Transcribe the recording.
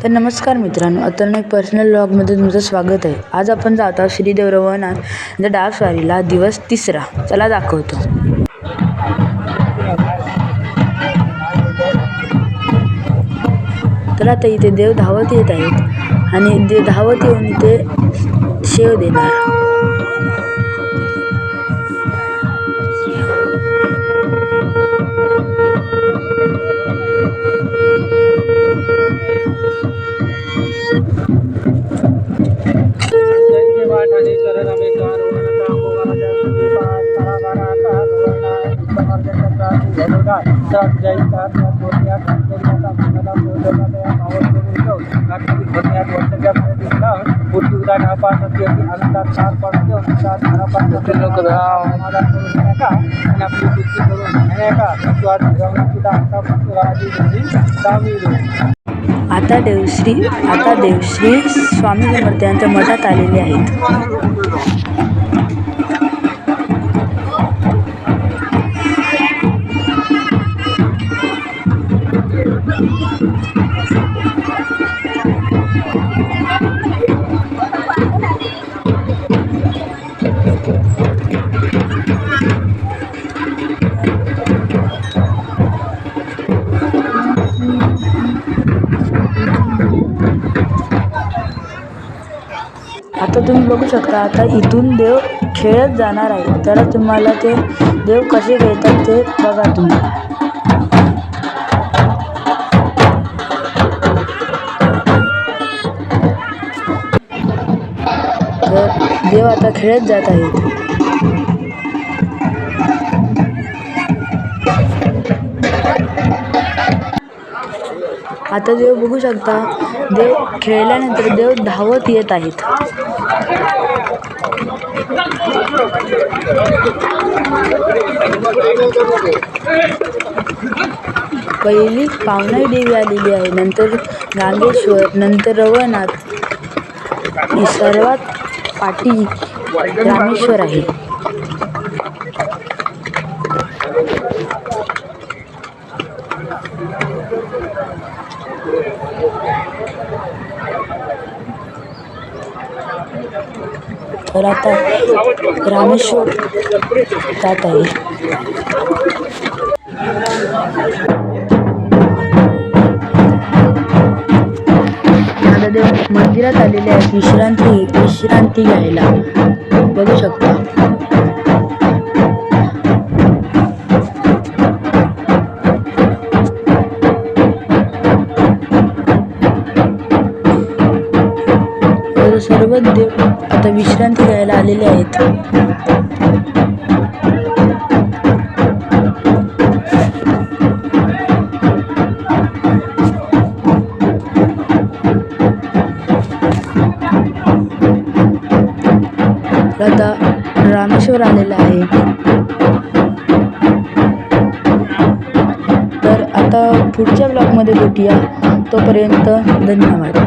तर नमस्कार मित्रांनो, आता एक पर्सनल व्लॉगमध्ये तुमचं स्वागत आहे. आज आपण जात आहोत श्रीदेव रवनाथ डावस्वारीला, दिवस 3. चला दाखवतो. तर आता इथे देव धावत येत आहेत आणि ते धावत येऊन इथे शेव देणार. आता देवश्री स्वामी समर्थांच्या मठात आलेले आहेत. आता तुम्ही बघू शकता, आता इथून देव खेळत जाणार आहे. तर तुम्हाला ते देव कसे खेळतात ते बघा तुम्ही. तर देव आता खेळत जात आहेत. आता देव बघू शकता, देव खेळल्यानंतर देव धावत येत आहेत. पहिली पावनाई देवी आलेली आहे, नंतर नागेश्वर, नंतर रवनाथ, सर्वात पाठी रामेश्वर आहे. तर आता रामेश्वर जात आहे. आता देव मंदिरात आलेले आहेत विश्रांती घ्यायला, बघू शकता. सर्व देव आता विश्रांती घ्यायला आलेले आहेत. आता रामेश्वर आलेला आहे. तर आता पुढच्या ब्लॉगमध्ये भेटूया. तोपर्यंत धन्यवाद.